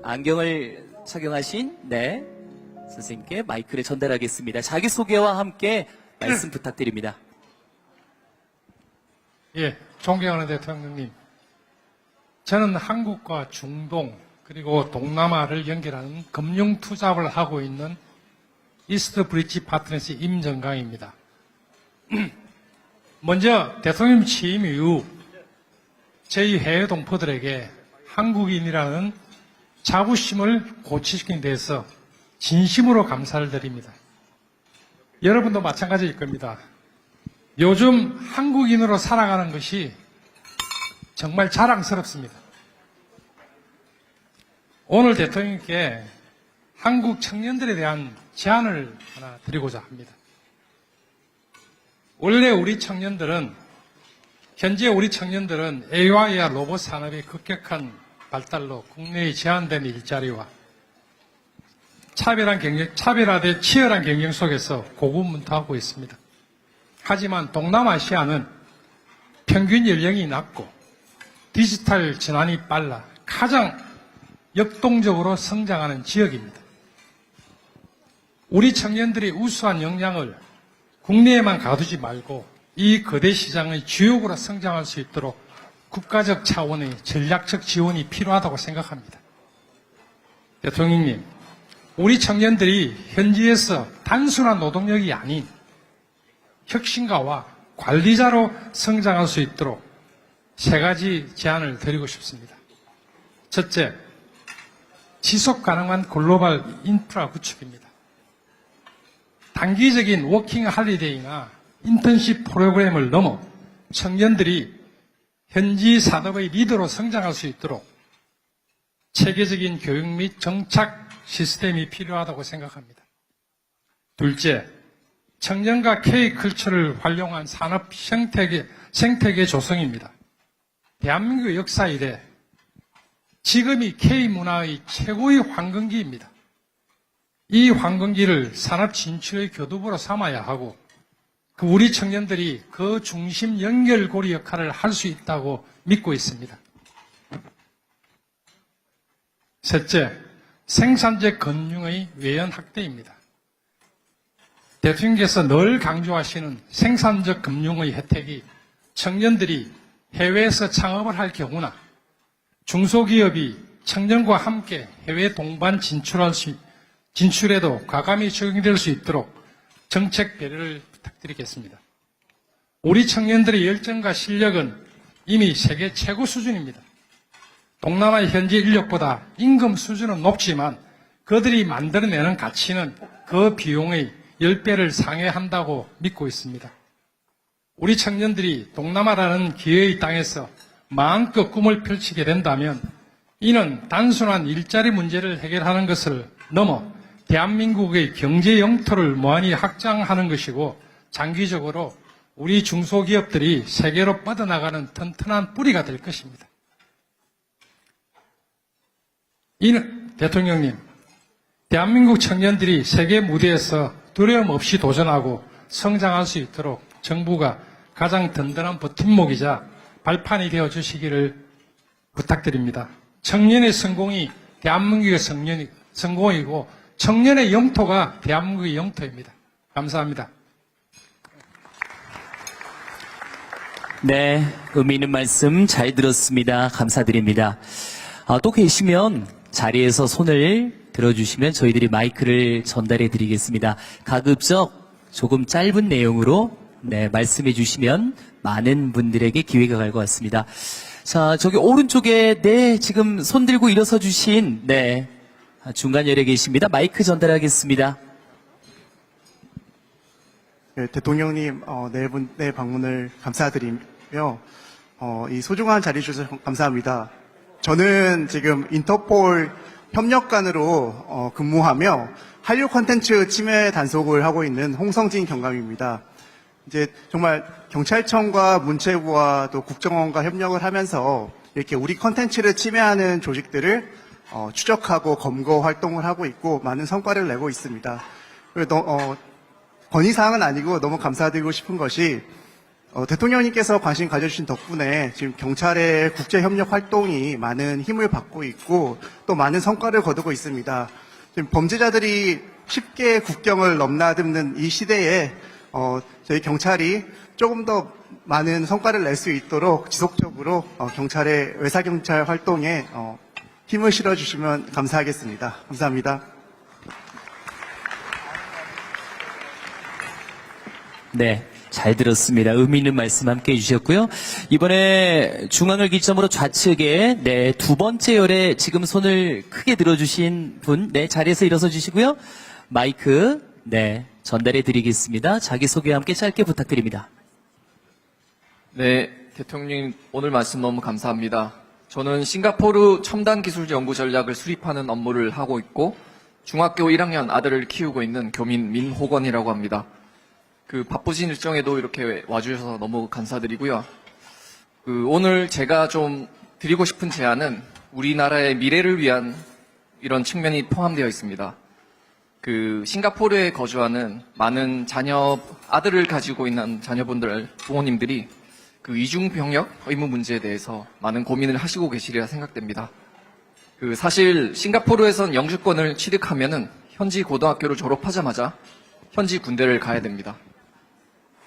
안경을 착용하신 선생님께 마이크를 전달하겠습니다. 자기소개와 함께 말씀 부탁드립니다. 예, 존경하는 대통령님. 저는 한국과 중동 그리고 동남아를 연결하는 금융 투자를 하고 있는 이스트 브릿지 파트너십 임정강입니다. 먼저 대통령 취임 이후 저희 해외 동포들에게 한국인이라는 자부심을 고취시킨 데서 진심으로 감사를 드립니다. 여러분도 마찬가지일 겁니다. 요즘 한국인으로 살아가는 것이 정말 자랑스럽습니다. 오늘 대통령께 한국 청년들에 대한 제안을 하나 드리고자 합니다. 원래 현재 우리 청년들은 AI와 로봇 산업의 급격한 발달로 국내에 제한된 일자리와 차별화된 치열한 경쟁 속에서 고군분투하고 있습니다. 하지만 동남아시아는 평균 연령이 낮고 디지털 전환이 빨라 가장 역동적으로 성장하는 지역입니다. 우리 청년들이 우수한 역량을 국내에만 가두지 말고 이 거대 시장의 주역으로 성장할 수 있도록 국가적 차원의 전략적 지원이 필요하다고 생각합니다. 대통령님, 우리 청년들이 현지에서 단순한 노동력이 아닌 혁신가와 관리자로 성장할 수 있도록 세 가지 제안을 드리고 싶습니다. 첫째, 지속 가능한 글로벌 인프라 구축입니다. 단기적인 워킹 할리데이나 인턴십 프로그램을 넘어 청년들이 현지 산업의 리더로 성장할 수 있도록 체계적인 교육 및 정착 시스템이 필요하다고 생각합니다. 둘째, 청년과 K컬처를 활용한 산업 생태계 조성입니다. 대한민국 역사 이래 지금이 K문화의 최고의 황금기입니다. 이 황금기를 산업 진출의 교두보로 삼아야 하고 우리 청년들이 그 중심 연결고리 역할을 할 수 있다고 믿고 있습니다. 셋째, 생산적 금융의 외연 확대입니다. 대통령께서 늘 강조하시는 생산적 금융의 혜택이 청년들이 해외에서 창업을 할 경우나 중소기업이 청년과 함께 해외 동반 진출에도 과감히 적용될 수 있도록 정책 배려를 부탁드리겠습니다. 우리 청년들의 열정과 실력은 이미 세계 최고 수준입니다. 동남아 현지 인력보다 임금 수준은 높지만 그들이 만들어내는 가치는 그 비용의 10배를 상회한다고 믿고 있습니다. 우리 청년들이 동남아라는 기회의 땅에서 마음껏 꿈을 펼치게 된다면 이는 단순한 일자리 문제를 해결하는 것을 넘어 대한민국의 경제 영토를 무한히 확장하는 것이고 장기적으로 우리 중소기업들이 세계로 뻗어나가는 튼튼한 뿌리가 될 것입니다. 이는 대통령님, 대한민국 청년들이 세계 무대에서 두려움 없이 도전하고 성장할 수 있도록 정부가 가장 든든한 버팀목이자 발판이 되어 주시기를 부탁드립니다. 청년의 성공이 대한민국의 성공이고 청년의 영토가 대한민국의 영토입니다. 감사합니다. 네, 의미 있는 말씀 잘 들었습니다. 감사드립니다. 또 계시면 자리에서 손을 들어주시면 저희들이 마이크를 전달해 드리겠습니다. 가급적 조금 짧은 내용으로 말씀해 주시면 많은 분들에게 기회가 갈 것 같습니다. 자, 저기 오른쪽에 지금 손 들고 일어서 주신 중간 열에 계십니다. 마이크 전달하겠습니다. 네, 대통령님, 네 방문을 감사드리며, 이 소중한 자리 주셔서 감사합니다. 저는 지금 인터폴 협력관으로 근무하며 한류 콘텐츠 침해 단속을 하고 있는 홍성진 경감입니다. 이제 정말 경찰청과 문체부와 또 국정원과 협력을 하면서 이렇게 우리 콘텐츠를 침해하는 조직들을 추적하고 검거 활동을 하고 있고 많은 성과를 내고 있습니다. 건의사항은 아니고 너무 감사드리고 싶은 것이 대통령님께서 관심 가져주신 덕분에 지금 경찰의 국제협력 활동이 많은 힘을 받고 있고 또 많은 성과를 거두고 있습니다. 지금 범죄자들이 쉽게 국경을 넘나드는 이 시대에 저희 경찰이 조금 더 많은 성과를 낼 수 있도록 지속적으로 경찰의 외사경찰 활동에 힘을 실어주시면 감사하겠습니다. 감사합니다. 네, 잘 들었습니다. 의미 있는 말씀 함께 해주셨고요. 이번에 중앙을 기점으로 좌측에 네, 두 번째 열에 지금 손을 크게 들어주신 분, 네, 자리에서 일어서 주시고요. 마이크, 네, 전달해 드리겠습니다. 자기소개와 함께 짧게 부탁드립니다. 네, 대통령 오늘 말씀 너무 감사합니다. 저는 싱가포르 첨단 기술 연구 전략을 수립하는 업무를 하고 있고 중학교 1학년 아들을 키우고 있는 교민 민호건이라고 합니다. 그 바쁘신 일정에도 이렇게 와주셔서 너무 감사드리고요. 오늘 제가 좀 드리고 싶은 제안은 우리나라의 미래를 위한 이런 측면이 포함되어 있습니다. 싱가포르에 거주하는 많은 아들을 가지고 있는 자녀분들, 부모님들이 이중 병역 의무 문제에 대해서 많은 고민을 하시고 계시리라 생각됩니다. 사실 싱가포르에선 영주권을 취득하면은 현지 고등학교를 졸업하자마자 현지 군대를 가야 됩니다.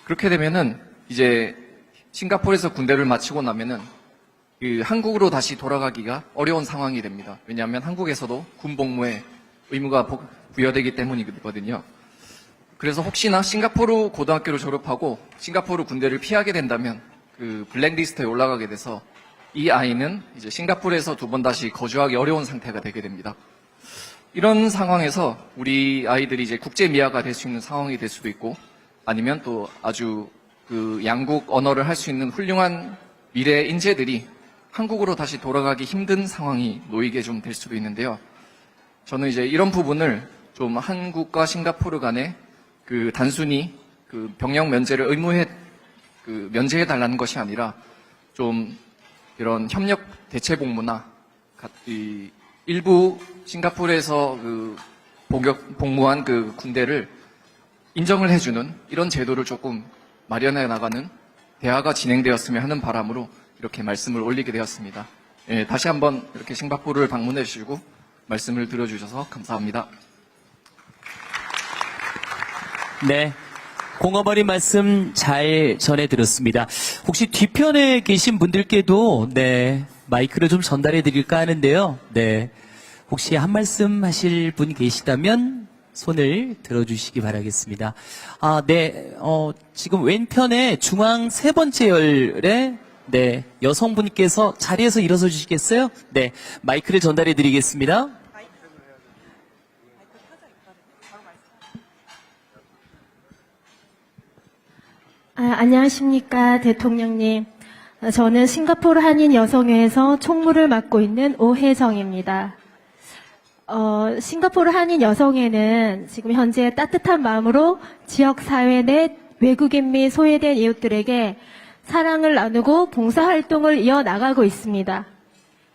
그렇게 되면은 이제 싱가포르에서 군대를 마치고 나면은 한국으로 다시 돌아가기가 어려운 상황이 됩니다. 왜냐하면 한국에서도 군복무에 의무가 부여되기 때문이거든요. 그래서 혹시나 싱가포르 고등학교를 졸업하고 싱가포르 군대를 피하게 된다면 블랙리스트에 올라가게 돼서 이 아이는 이제 싱가포르에서 두 번 다시 거주하기 어려운 상태가 되게 됩니다. 이런 상황에서 우리 아이들이 이제 국제 미아가 될 수 있는 상황이 될 수도 있고 아니면 또 아주 양국 언어를 할 수 있는 훌륭한 미래 인재들이 한국으로 다시 돌아가기 힘든 상황이 놓이게 좀 될 수도 있는데요. 저는 이제 이런 부분을 좀 한국과 싱가포르 간에 단순히 병역 면제를 면제해 달라는 것이 아니라 좀 이런 협력 대체 복무나 일부 싱가포르에서 복무한 군대를 인정을 해주는 이런 제도를 조금 마련해 나가는 대화가 진행되었으면 하는 바람으로 이렇게 말씀을 올리게 되었습니다. 예, 다시 한번 이렇게 싱가포르를 방문해 주시고 말씀을 들어주셔서 감사합니다. 네. 공어버린 말씀 잘 전해 들었습니다. 혹시 뒤편에 계신 분들께도 네, 마이크를 좀 전달해 드릴까 하는데요. 네. 혹시 한 말씀 하실 분 계시다면 손을 들어주시기 바라겠습니다. 네. 지금 왼편에 중앙 세 번째 열에 네, 여성분께서 자리에서 일어서 주시겠어요? 네. 마이크를 전달해 드리겠습니다. 안녕하십니까, 대통령님. 저는 싱가포르 한인 여성회에서 총무를 맡고 있는 오혜정입니다. 싱가포르 한인 여성회는 지금 현재 따뜻한 마음으로 지역사회 내 외국인 및 소외된 이웃들에게 사랑을 나누고 봉사활동을 이어나가고 있습니다.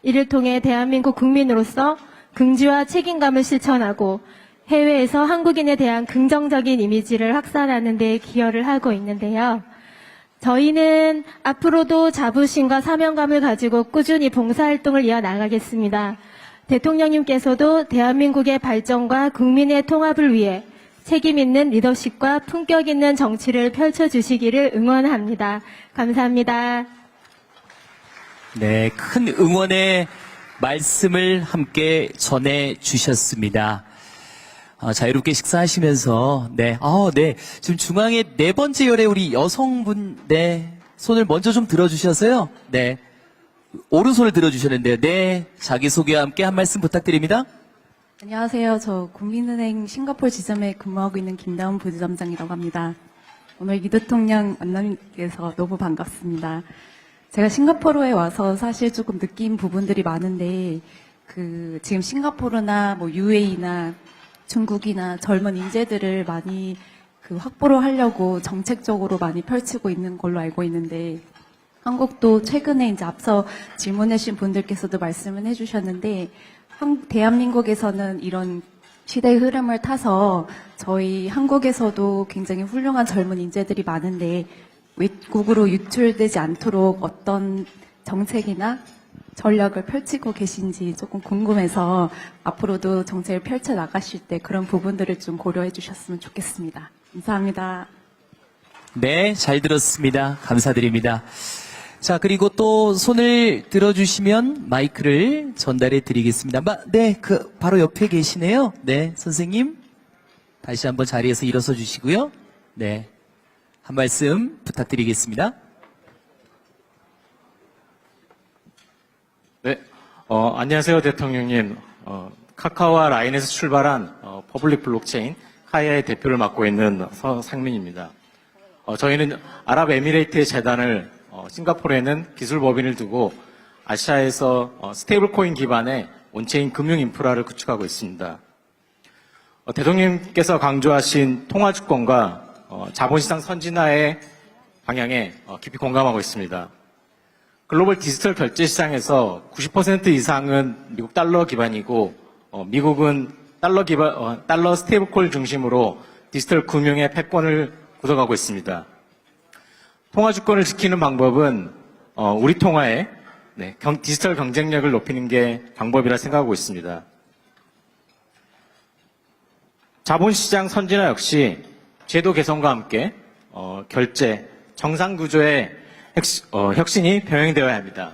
이를 통해 대한민국 국민으로서 긍지와 책임감을 실천하고 해외에서 한국인에 대한 긍정적인 이미지를 확산하는 데 기여를 하고 있는데요. 저희는 앞으로도 자부심과 사명감을 가지고 꾸준히 봉사활동을 이어나가겠습니다. 대통령님께서도 대한민국의 발전과 국민의 통합을 위해 책임 있는 리더십과 품격 있는 정치를 펼쳐주시기를 응원합니다. 감사합니다. 네, 큰 응원의 말씀을 함께 전해 주셨습니다. 자유롭게 식사하시면서, 네, 네. 지금 중앙에 네 번째 열에 우리 여성분, 네, 손을 먼저 좀 들어주셔서요. 네. 오른손을 들어주셨는데요. 네. 자기소개와 함께 한 말씀 부탁드립니다. 안녕하세요. 저 국민은행 싱가포르 지점에 근무하고 있는 김다운 부지점장이라고 합니다. 오늘 이 대통령 만나서 너무 반갑습니다. 제가 싱가포르에 와서 사실 조금 느낀 부분들이 많은데, 지금 싱가포르나 UAE나 중국이나 젊은 인재들을 많이 확보를 하려고 정책적으로 많이 펼치고 있는 걸로 알고 있는데, 한국도 최근에 이제 앞서 질문해 주신 분들께서도 말씀을 해주셨는데, 대한민국에서는 이런 시대의 흐름을 타서 저희 한국에서도 굉장히 훌륭한 젊은 인재들이 많은데, 외국으로 유출되지 않도록 어떤 정책이나 전략을 펼치고 계신지 조금 궁금해서 앞으로도 정책을 펼쳐 나가실 때 그런 부분들을 좀 고려해 주셨으면 좋겠습니다. 감사합니다. 네, 잘 들었습니다. 감사드립니다. 자, 그리고 또 손을 들어주시면 마이크를 전달해 드리겠습니다. 네, 바로 옆에 계시네요. 네, 선생님. 다시 한번 자리에서 일어서 주시고요. 네. 한 말씀 부탁드리겠습니다. 네, 안녕하세요, 대통령님. 카카오와 라인에서 출발한 퍼블릭 블록체인 카이아의 대표를 맡고 있는 서상민입니다. 저희는 아랍에미레이트의 재단을 싱가포르에는 기술법인을 두고 아시아에서 스테이블 코인 기반의 온체인 금융 인프라를 구축하고 있습니다. 대통령님께서 강조하신 통화주권과 자본시장 선진화의 방향에 깊이 공감하고 있습니다. 글로벌 디지털 결제 시장에서 90% 이상은 미국 달러 기반이고 미국은 달러 스테이블코인 중심으로 디지털 금융의 패권을 굳어가고 있습니다. 통화주권을 지키는 방법은 우리 통화의 디지털 경쟁력을 높이는 게 방법이라 생각하고 있습니다. 자본시장 선진화 역시 제도 개선과 함께 결제, 정상구조의 혁신이 병행되어야 합니다.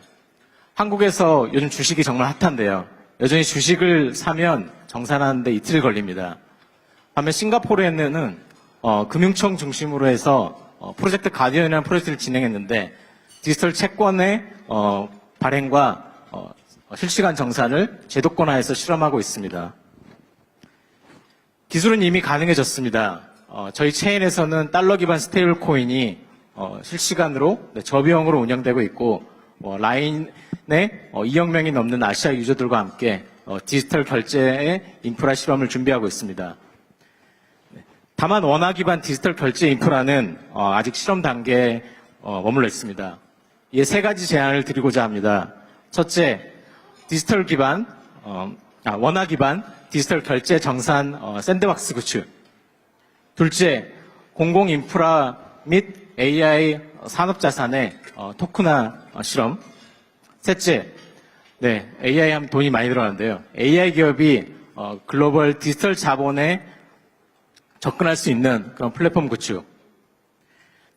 한국에서 요즘 주식이 정말 핫한데요. 여전히 주식을 사면 정산하는데 이틀 걸립니다. 반면 싱가포르에는 금융청 중심으로 해서 프로젝트 가디언이라는 프로젝트를 진행했는데 디지털 채권의 발행과 실시간 정산을 제도권화해서 실험하고 있습니다. 기술은 이미 가능해졌습니다. 저희 체인에서는 달러 기반 스테이블 코인이 실시간으로 저비용으로 운영되고 있고 라인에 2억 명이 넘는 아시아 유저들과 함께 디지털 결제의 인프라 실험을 준비하고 있습니다. 다만 원화 기반 디지털 결제 인프라는 아직 실험 단계에 머물러 있습니다. 이에 세 가지 제안을 드리고자 합니다. 첫째, 디지털 기반 원화 기반 디지털 결제 정산 샌드박스 구축. 둘째, 공공 인프라 및 AI 산업자산의 토큰화 실험. 셋째, AI 하면 돈이 많이 들어가는데요. AI 기업이 글로벌 디지털 자본에 접근할 수 있는 그런 플랫폼 구축.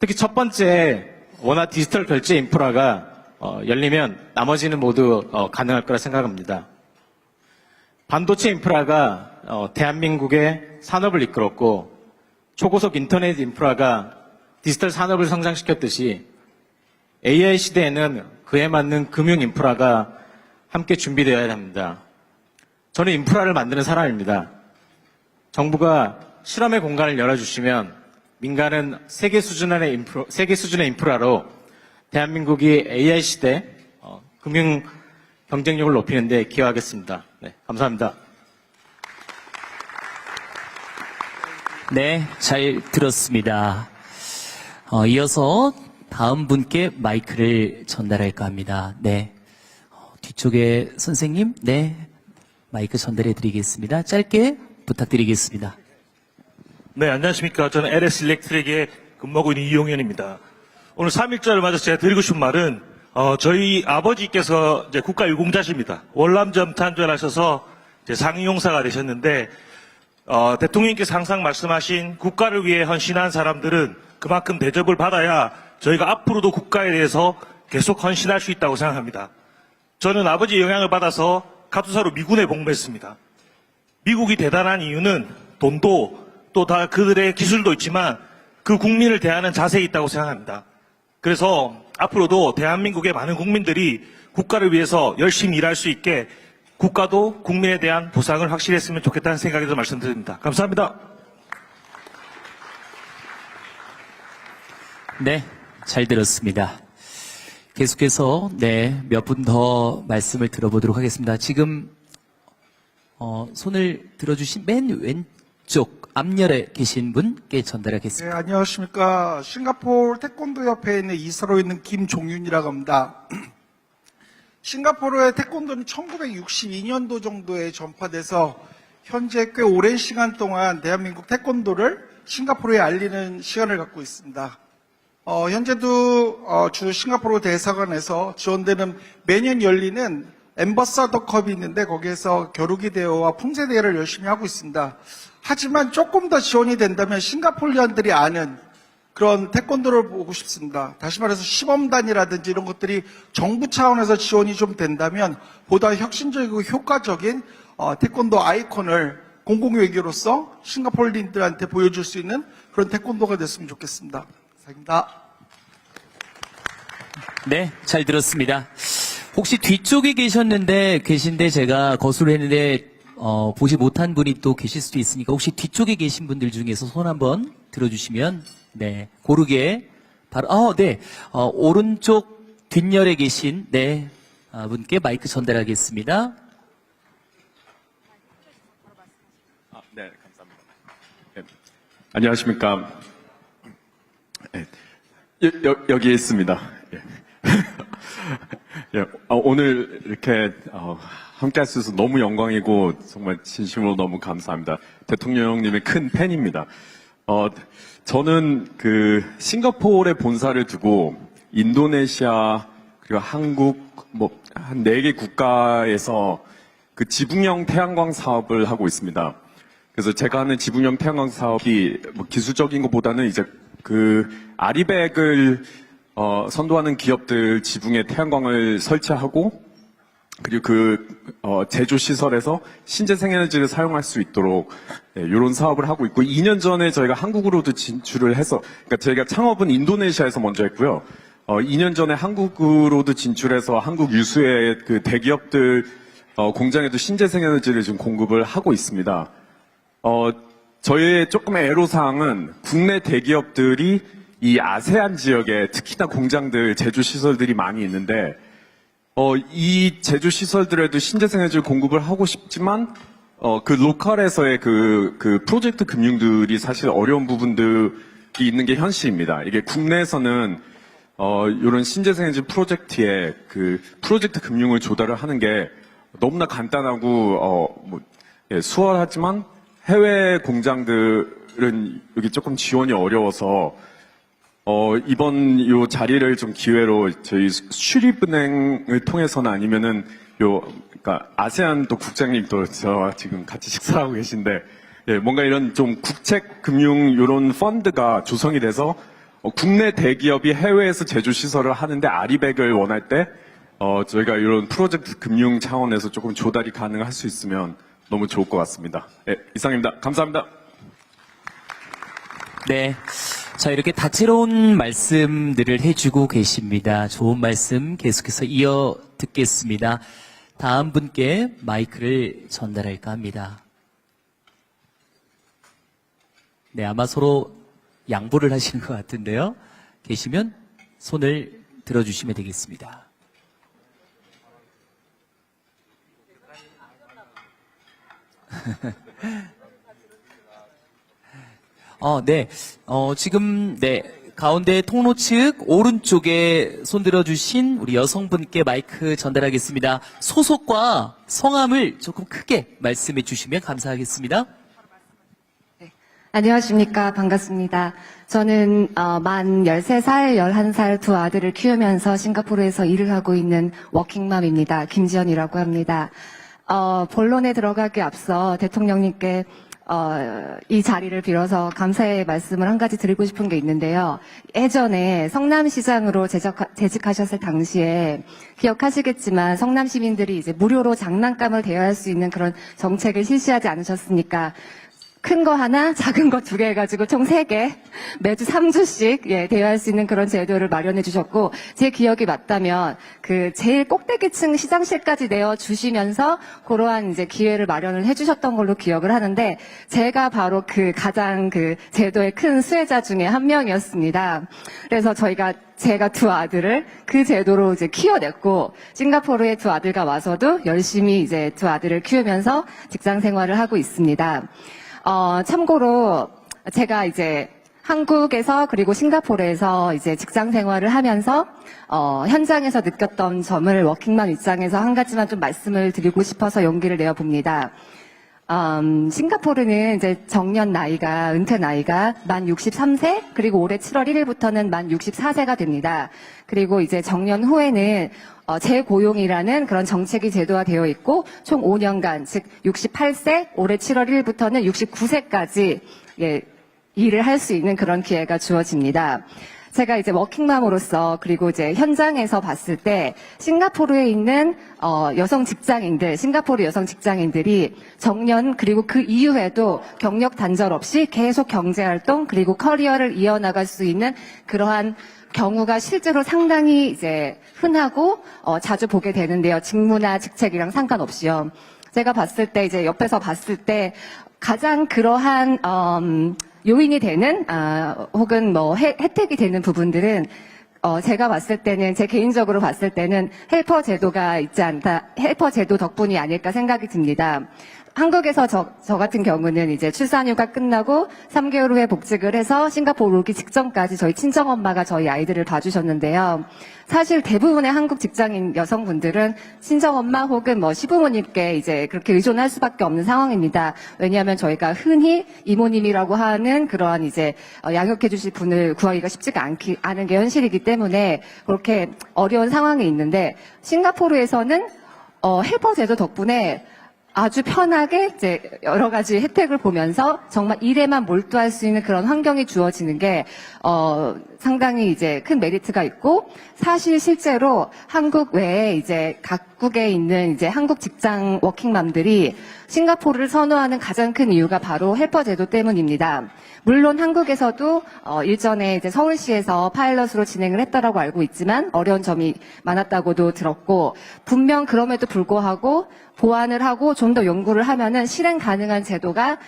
특히 첫 번째, 원화 디지털 결제 인프라가 열리면 나머지는 모두 가능할 거라 생각합니다. 반도체 인프라가 대한민국의 산업을 이끌었고 초고속 인터넷 인프라가 디지털 산업을 성장시켰듯이 AI 시대에는 그에 맞는 금융 인프라가 함께 준비되어야 합니다. 저는 인프라를 만드는 사람입니다. 정부가 실험의 공간을 열어주시면 민간은 세계 수준의 인프라로 대한민국이 AI 시대 금융 경쟁력을 높이는 데 기여하겠습니다. 네, 감사합니다. 네, 잘 들었습니다. 이어서 다음 분께 마이크를 전달할까 합니다. 네. 뒤쪽에 선생님, 네. 마이크 전달해 드리겠습니다. 짧게 부탁드리겠습니다. 네, 안녕하십니까. 저는 LS 일렉트릭에 근무하고 있는 이용현입니다. 오늘 3.1절을 맞아서 제가 드리고 싶은 말은, 저희 아버지께서 이제 국가유공자십니다. 월남전 탄전하셔서 이제 상용사가 되셨는데, 대통령님께서 항상 말씀하신 국가를 위해 헌신한 사람들은 그만큼 대접을 받아야 저희가 앞으로도 국가에 대해서 계속 헌신할 수 있다고 생각합니다. 저는 아버지의 영향을 받아서 카투사로 미군에 복무했습니다. 미국이 대단한 이유는 돈도 또 다 그들의 기술도 있지만 그 국민을 대하는 자세에 있다고 생각합니다. 그래서 앞으로도 대한민국의 많은 국민들이 국가를 위해서 열심히 일할 수 있게 국가도 국민에 대한 보상을 확실히 했으면 좋겠다는 생각에서 말씀드립니다. 감사합니다. 네, 잘 들었습니다. 계속해서 몇 분 더 말씀을 들어보도록 하겠습니다. 지금 손을 들어주신 맨 왼쪽 앞열에 계신 분께 전달하겠습니다. 네, 안녕하십니까. 싱가포르 태권도 협회에 있는 이사로 있는 김종윤이라고 합니다. 싱가포르의 태권도는 1962년도 정도에 전파돼서 현재 꽤 오랜 시간 동안 대한민국 태권도를 싱가포르에 알리는 시간을 갖고 있습니다. 현재도 주 싱가포르 대사관에서 지원되는 매년 열리는 엠버서더 컵이 있는데 거기에서 겨루기 대회와 품새 대회를 열심히 하고 있습니다. 하지만 조금 더 지원이 된다면 싱가포르인들이 아는 그런 태권도를 보고 싶습니다. 다시 말해서 시범단이라든지 이런 것들이 정부 차원에서 지원이 좀 된다면 보다 혁신적이고 효과적인 태권도 아이콘을 공공외교로서 싱가포르인들한테 보여줄 수 있는 그런 태권도가 됐으면 좋겠습니다. 감사합니다. 네, 잘 들었습니다. 혹시 뒤쪽에 계신데 제가 거수를 했는데 보지 못한 분이 또 계실 수도 있으니까 혹시 뒤쪽에 계신 분들 중에서 손 한번 들어주시면 네 고르게 바로 네 오른쪽 뒷열에 계신 네 분께 마이크 전달하겠습니다. 네, 감사합니다. 네, 안녕하십니까. 네, 여기 있습니다. 예. 예, 오늘 이렇게 함께 할 수 있어서 너무 영광이고 정말 진심으로 너무 감사합니다. 대통령님의 큰 팬입니다. 저는 그 싱가포르의 본사를 두고 인도네시아 그리고 한국 한 4개 국가에서 그 지붕형 태양광 사업을 하고 있습니다. 그래서 제가 하는 지붕형 태양광 사업이 기술적인 것보다는 이제 그 아리백을 선도하는 기업들 지붕에 태양광을 설치하고 그리고 제조 시설에서 신재생에너지를 사용할 수 있도록 이런 사업을 하고 있고 2년 전에 저희가 한국으로도 진출을 해서 그러니까 저희가 창업은 인도네시아에서 먼저 했고요. 2년 전에 한국으로도 진출해서 한국 유수의 그 대기업들 공장에도 신재생에너지를 지금 공급을 하고 있습니다. 저희의 조금 애로사항은 국내 대기업들이 이 아세안 지역에 특히나 공장들, 제조시설들이 많이 있는데, 이 제조시설들에도 신재생에너지를 공급을 하고 싶지만, 그 로컬에서의 그 프로젝트 금융들이 사실 어려운 부분들이 있는 게 현실입니다. 이게 국내에서는, 이런 신재생에너지 프로젝트에 그 프로젝트 금융을 조달을 하는 게 너무나 간단하고, 수월하지만 해외 공장들은 여기 조금 지원이 어려워서, 이번 요 자리를 좀 기회로 저희 수립은행을 통해서는 아니면은 그러니까 아세안 또 국장님도 저와 지금 같이 식사하고 계신데, 예, 뭔가 이런 좀 국책 금융 요런 펀드가 조성이 돼서 국내 대기업이 해외에서 제조 시설을 하는데 아리백을 원할 때, 저희가 이런 프로젝트 금융 차원에서 조금 조달이 가능할 수 있으면 너무 좋을 것 같습니다. 예, 이상입니다. 감사합니다. 네. 자, 이렇게 다채로운 말씀들을 해주고 계십니다. 좋은 말씀 계속해서 이어 듣겠습니다. 다음 분께 마이크를 전달할까 합니다. 네, 아마 서로 양보를 하시는 것 같은데요. 계시면 손을 들어주시면 되겠습니다. 네. 지금, 네. 가운데 통로 측 오른쪽에 손 들어주신 우리 여성분께 마이크 전달하겠습니다. 소속과 성함을 조금 크게 말씀해 주시면 감사하겠습니다. 안녕하십니까. 반갑습니다. 저는 만 13살, 11살 두 아들을 키우면서 싱가포르에서 일을 하고 있는 워킹맘입니다. 김지연이라고 합니다. 본론에 들어가기 앞서 대통령님께 이 자리를 빌어서 감사의 말씀을 한 가지 드리고 싶은 게 있는데요. 예전에 성남시장으로 재직하셨을 당시에 기억하시겠지만 성남 시민들이 이제 무료로 장난감을 대여할 수 있는 그런 정책을 실시하지 않으셨습니까? 큰 거 하나, 작은 거 2개 해가지고 총 3개, 매주 3주씩, 대여할 수 있는 그런 제도를 마련해 주셨고, 제 기억이 맞다면, 제일 꼭대기층 시장실까지 내어주시면서, 그러한 이제 기회를 마련을 해 주셨던 걸로 기억을 하는데, 제가 바로 가장 제도의 큰 수혜자 중에 한 명이었습니다. 그래서 제가 두 아들을 그 제도로 이제 키워냈고, 싱가포르의 두 아들과 와서도 열심히 이제 두 아들을 키우면서 직장 생활을 하고 있습니다. 참고로 제가 이제 한국에서 그리고 싱가포르에서 이제 직장 생활을 하면서 현장에서 느꼈던 점을 워킹맘 입장에서 한 가지만 좀 말씀을 드리고 싶어서 용기를 내어 봅니다. 싱가포르는 이제 정년 나이가, 은퇴 나이가 만 63세, 그리고 올해 7월 1일부터는 만 64세가 됩니다. 그리고 이제 정년 후에는 재고용이라는 그런 정책이 제도화되어 있고, 총 5년간, 즉 68세, 올해 7월 1일부터는 69세까지 일을 할 수 있는 그런 기회가 주어집니다. 제가 이제 워킹맘으로서 그리고 이제 현장에서 봤을 때 싱가포르에 있는 싱가포르 여성 직장인들이 정년 그리고 그 이후에도 경력 단절 없이 계속 경제 활동 그리고 커리어를 이어나갈 수 있는 그러한 경우가 실제로 상당히 이제 흔하고 자주 보게 되는데요. 직무나 직책이랑 상관없이요. 제가 봤을 때 이제 옆에서 봤을 때 가장 그러한 요인이 되는 혹은 뭐 혜택이 되는 부분들은 제가 봤을 때는 제 개인적으로 봤을 때는 헬퍼 제도가 있지 않다. 헬퍼 제도 덕분이 아닐까 생각이 듭니다. 한국에서 저 같은 경우는 이제 출산휴가 끝나고 3개월 후에 복직을 해서 싱가포르 오기 직전까지 저희 친정엄마가 저희 아이들을 봐주셨는데요. 사실 대부분의 한국 직장인 여성분들은 친정엄마 혹은 뭐 시부모님께 이제 그렇게 의존할 수밖에 없는 상황입니다. 왜냐하면 저희가 흔히 이모님이라고 하는 그러한 이제 양육해 주실 분을 구하기가 쉽지가 않은 게 현실이기 때문에 그렇게 어려운 상황이 있는데 싱가포르에서는 헬퍼 제도 덕분에 아주 편하게 이제 여러 가지 혜택을 보면서 정말 일에만 몰두할 수 있는 그런 환경이 주어지는 게 상당히 이제 큰 메리트가 있고 사실 실제로 한국 외에 이제 각국에 있는 이제 한국 직장 워킹맘들이 싱가포르를 선호하는 가장 큰 이유가 바로 헬퍼 제도 때문입니다. 물론 한국에서도 일전에 이제 서울시에서 파일럿으로 진행을 했다라고 알고 있지만 어려운 점이 많았다고도 들었고 분명 그럼에도 불구하고 보완을 하고 좀 더 연구를 하면은 실행 가능한 제도가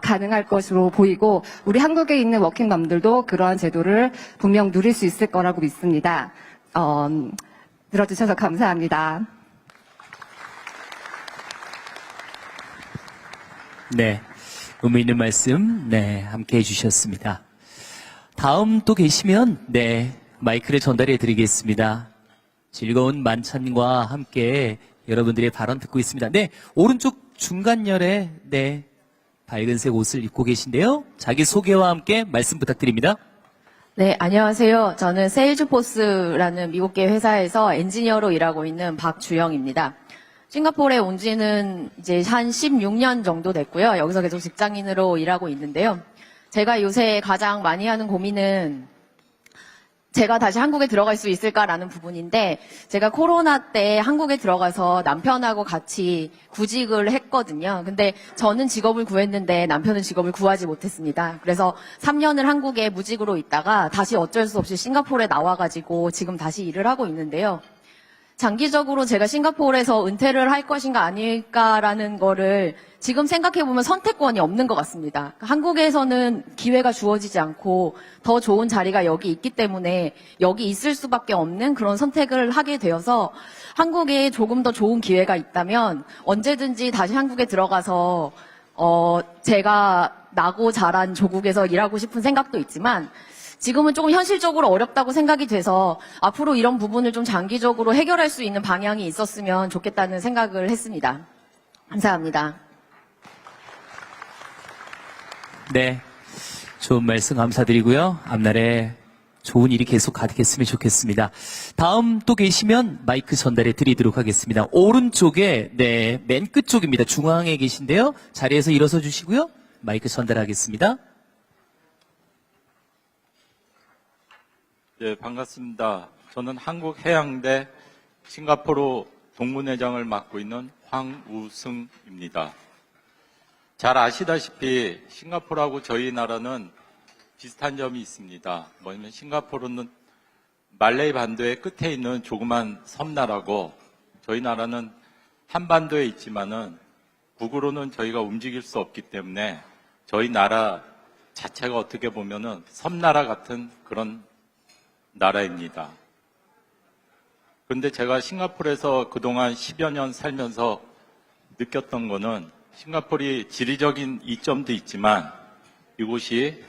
가능할 것으로 보이고 우리 한국에 있는 워킹맘들도 그러한 제도를 분명 누릴 수 있을 거라고 믿습니다. 들어주셔서 감사합니다. 네. 의미 있는 말씀, 함께 해주셨습니다. 다음 또 계시면, 마이크를 전달해 드리겠습니다. 즐거운 만찬과 함께 여러분들의 발언 듣고 있습니다. 오른쪽 중간열에, 밝은색 옷을 입고 계신데요. 자기 소개와 함께 말씀 부탁드립니다. 네, 안녕하세요. 저는 세일즈포스라는 미국계 회사에서 엔지니어로 일하고 있는 박주영입니다. 싱가포르에 온 지는 이제 한 16년 정도 됐고요. 여기서 계속 직장인으로 일하고 있는데요. 제가 요새 가장 많이 하는 고민은 제가 다시 한국에 들어갈 수 있을까라는 부분인데 제가 코로나 때 한국에 들어가서 남편하고 같이 구직을 했거든요. 근데 저는 직업을 구했는데 남편은 직업을 구하지 못했습니다. 그래서 3년을 한국에 무직으로 있다가 다시 어쩔 수 없이 싱가포르에 나와가지고 지금 다시 일을 하고 있는데요. 장기적으로 제가 싱가포르에서 은퇴를 할 것인가 아닐까라는 거를 지금 생각해보면 선택권이 없는 것 같습니다. 한국에서는 기회가 주어지지 않고 더 좋은 자리가 여기 있기 때문에 여기 있을 수밖에 없는 그런 선택을 하게 되어서 한국에 조금 더 좋은 기회가 있다면 언제든지 다시 한국에 들어가서 제가 나고 자란 조국에서 일하고 싶은 생각도 있지만 지금은 조금 현실적으로 어렵다고 생각이 돼서 앞으로 이런 부분을 좀 장기적으로 해결할 수 있는 방향이 있었으면 좋겠다는 생각을 했습니다. 감사합니다. 네. 좋은 말씀 감사드리고요. 앞날에 좋은 일이 계속 가득했으면 좋겠습니다. 다음 또 계시면 마이크 전달해 드리도록 하겠습니다. 오른쪽에, 맨 끝쪽입니다. 중앙에 계신데요. 자리에서 일어서 주시고요. 마이크 전달하겠습니다. 예, 반갑습니다. 저는 한국해양대 싱가포르 동문회장을 맡고 있는 황우승입니다. 잘 아시다시피 싱가포르하고 저희 나라는 비슷한 점이 있습니다. 뭐냐면 싱가포르는 말레이 반도의 끝에 있는 조그만 섬나라고 저희 나라는 한반도에 있지만은 북으로는 저희가 움직일 수 없기 때문에 저희 나라 자체가 어떻게 보면은 섬나라 같은 그런 나라입니다. 그런데 제가 싱가포르에서 그동안 10여 년 살면서 느꼈던 거는 싱가포르이 지리적인 이점도 있지만 이곳이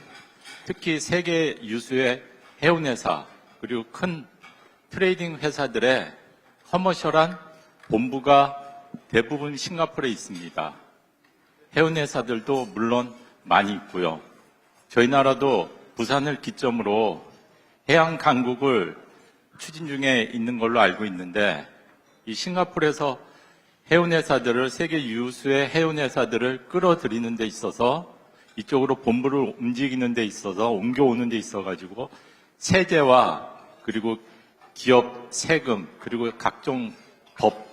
특히 세계 유수의 해운회사 그리고 큰 트레이딩 회사들의 커머셜한 본부가 대부분 싱가포르에 있습니다. 해운회사들도 물론 많이 있고요. 저희 나라도 부산을 기점으로 해양 강국을 추진 중에 있는 걸로 알고 있는데, 이 싱가포르에서 해운회사들을, 세계 유수의 해운회사들을 끌어들이는 데 있어서, 이쪽으로 본부를 움직이는 데 있어서, 옮겨오는 데 있어가지고 세제와 그리고 기업 세금 그리고 각종 법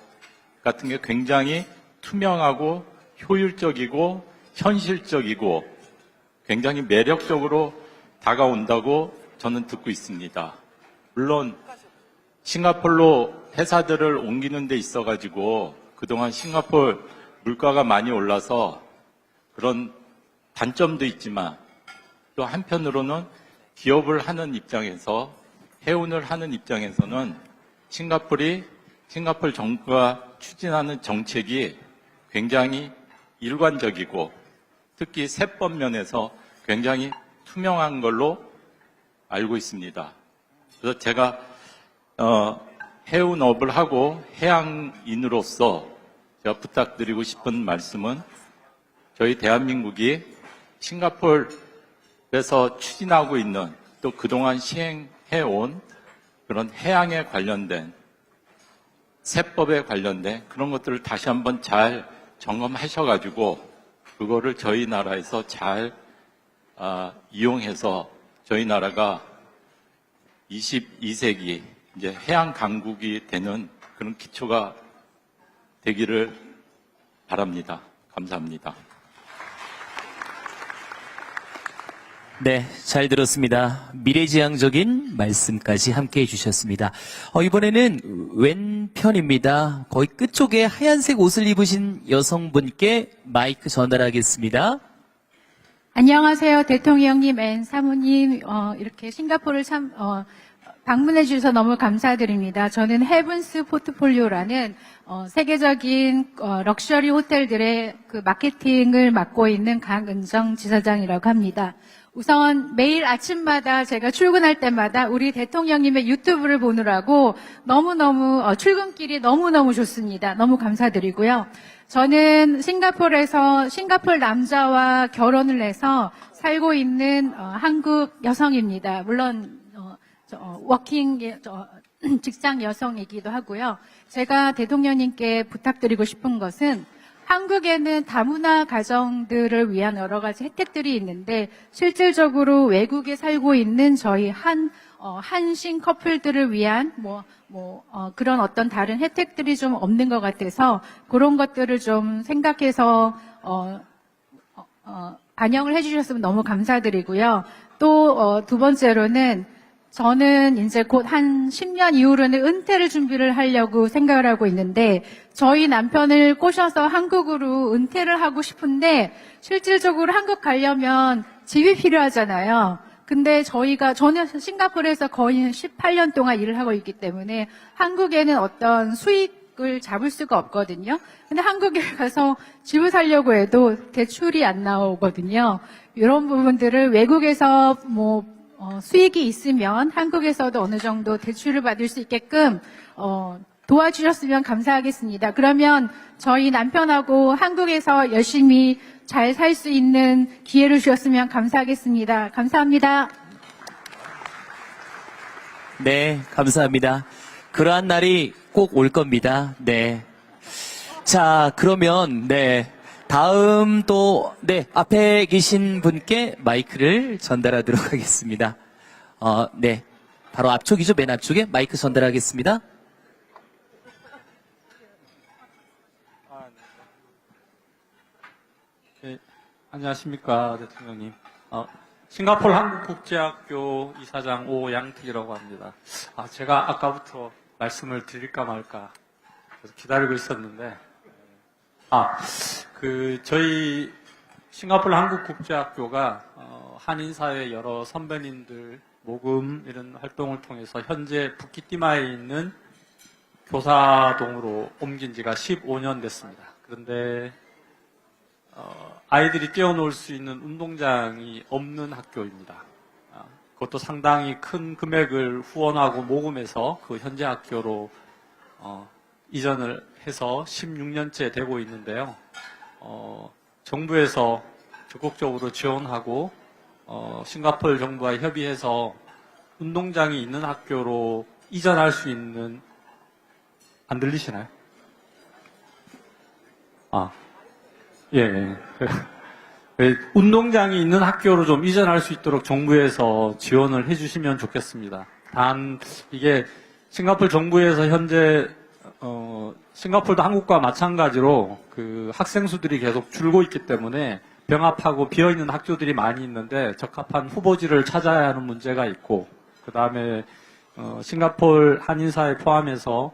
같은 게 굉장히 투명하고 효율적이고 현실적이고 굉장히 매력적으로 다가온다고 저는 듣고 있습니다. 물론 싱가포르로 회사들을 옮기는 데 있어가지고 그동안 싱가포르 물가가 많이 올라서 그런 단점도 있지만, 또 한편으로는 기업을 하는 입장에서, 해운을 하는 입장에서는 싱가포르 정부가 추진하는 정책이 굉장히 일관적이고 특히 세법 면에서 굉장히 투명한 걸로 알고 있습니다. 그래서 제가 해운업을 하고 해양인으로서 제가 부탁드리고 싶은 말씀은, 저희 대한민국이 싱가포르에서 추진하고 있는, 또 그동안 시행해온 그런 해양에 관련된, 세법에 관련된 그런 것들을 다시 한번 잘 점검하셔가지고 그거를 저희 나라에서 잘 이용해서 저희 나라가 22세기 이제 해양 강국이 되는 그런 기초가 되기를 바랍니다. 감사합니다. 네, 잘 들었습니다. 미래지향적인 말씀까지 함께 해주셨습니다. 이번에는 왼편입니다. 거의 끝쪽에 하얀색 옷을 입으신 여성분께 마이크 전달하겠습니다. 안녕하세요. 대통령님, 사모님, 이렇게 싱가포르를 방문해 주셔서 너무 감사드립니다. 저는 헤븐스 포트폴리오라는 세계적인 럭셔리 호텔들의 그 마케팅을 맡고 있는 강은정 지사장이라고 합니다. 우선 매일 아침마다 제가 출근할 때마다 우리 대통령님의 유튜브를 보느라고 너무너무 출근길이 너무너무 좋습니다. 너무 감사드리고요. 저는 싱가포르에서 싱가포르 남자와 결혼을 해서 살고 있는 한국 여성입니다. 물론 워킹 직장 여성이기도 하고요. 제가 대통령님께 부탁드리고 싶은 것은, 한국에는 다문화 가정들을 위한 여러 가지 혜택들이 있는데 실질적으로 외국에 살고 있는 저희 한신 커플들을 위한 그런 어떤 다른 혜택들이 좀 없는 것 같아서 그런 것들을 좀 생각해서 반영을 해주셨으면 너무 감사드리고요. 또 두 번째로는, 저는 이제 곧 한 10년 이후로는 은퇴를 준비를 하려고 생각을 하고 있는데, 저희 남편을 꼬셔서 한국으로 은퇴를 하고 싶은데 실질적으로 한국 가려면 집이 필요하잖아요. 근데 저는 싱가포르에서 거의 18년 동안 일을 하고 있기 때문에 한국에는 어떤 수익을 잡을 수가 없거든요. 근데 한국에 가서 집을 살려고 해도 대출이 안 나오거든요. 이런 부분들을 외국에서 수익이 있으면 한국에서도 어느 정도 대출을 받을 수 있게끔 도와주셨으면 감사하겠습니다. 그러면 저희 남편하고 한국에서 열심히 잘 살 수 있는 기회를 주셨으면 감사하겠습니다. 감사합니다. 네, 감사합니다. 그러한 날이 꼭 올 겁니다. 네. 자, 그러면, 다음 앞에 계신 분께 마이크를 전달하도록 하겠습니다. 바로 앞쪽이죠. 맨 앞쪽에 마이크 전달하겠습니다. 네, 안녕하십니까, 대통령님. 싱가포르 한국국제학교 이사장 오양택이라고 합니다. 제가 아까부터 말씀을 드릴까 말까 기다리고 있었는데, 저희 싱가포르 한국국제학교가 한인사회 여러 선배님들 모금 이런 활동을 통해서 현재 부키티마에 있는 교사동으로 옮긴 지가 15년 됐습니다. 그런데 아이들이 뛰어놀 수 있는 운동장이 없는 학교입니다. 그것도 상당히 큰 금액을 후원하고 모금해서 그 현재 학교로 이전을 해서 16년째 되고 있는데요. 정부에서 적극적으로 지원하고 싱가포르 정부와 협의해서 운동장이 있는 학교로 이전할 수 있는 안 들리시나요? 예. 운동장이 있는 학교로 좀 이전할 수 있도록 정부에서 지원을 해주시면 좋겠습니다. 단 이게 싱가포르 정부에서 현재 싱가포르도 한국과 마찬가지로 그 학생 수들이 계속 줄고 있기 때문에 병합하고 비어있는 학교들이 많이 있는데 적합한 후보지를 찾아야 하는 문제가 있고, 그 다음에 싱가포르 한인사회 포함해서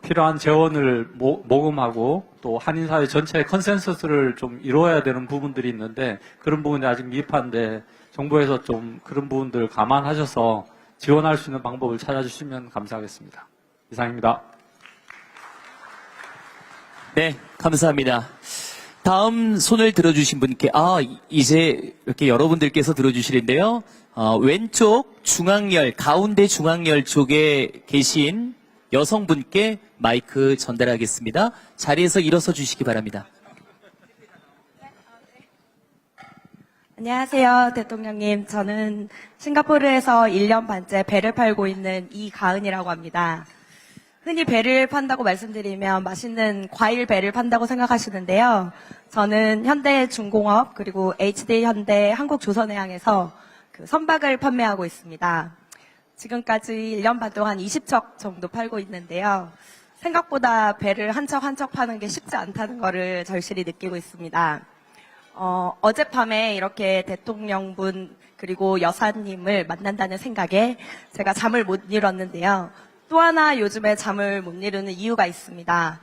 필요한 재원을 모금하고 또 한인사회 전체의 컨센서스를 좀 이루어야 되는 부분들이 있는데 그런 부분이 아직 미흡한데 정부에서 좀 그런 부분들 감안하셔서 지원할 수 있는 방법을 찾아주시면 감사하겠습니다. 이상입니다. 네, 감사합니다. 다음 손을 들어주신 분께, 이제 이렇게 여러분들께서 들어주시는데요. 왼쪽 중앙열, 가운데 중앙열 쪽에 계신 여성분께 마이크 전달하겠습니다. 자리에서 일어서 주시기 바랍니다. 안녕하세요, 대통령님. 저는 싱가포르에서 1년 반째 배를 팔고 있는 이가은이라고 합니다. 흔히 배를 판다고 말씀드리면 맛있는 과일 배를 판다고 생각하시는데요. 저는 현대중공업 그리고 HD 현대 한국조선해양에서 그 선박을 판매하고 있습니다. 지금까지 1년 반 동안 20척 정도 팔고 있는데요. 생각보다 배를 한 척 한 척 파는 게 쉽지 않다는 거를 절실히 느끼고 있습니다. 어젯밤에 이렇게 대통령분 그리고 여사님을 만난다는 생각에 제가 잠을 못 이뤘는데요. 또 하나 요즘에 잠을 못 이루는 이유가 있습니다.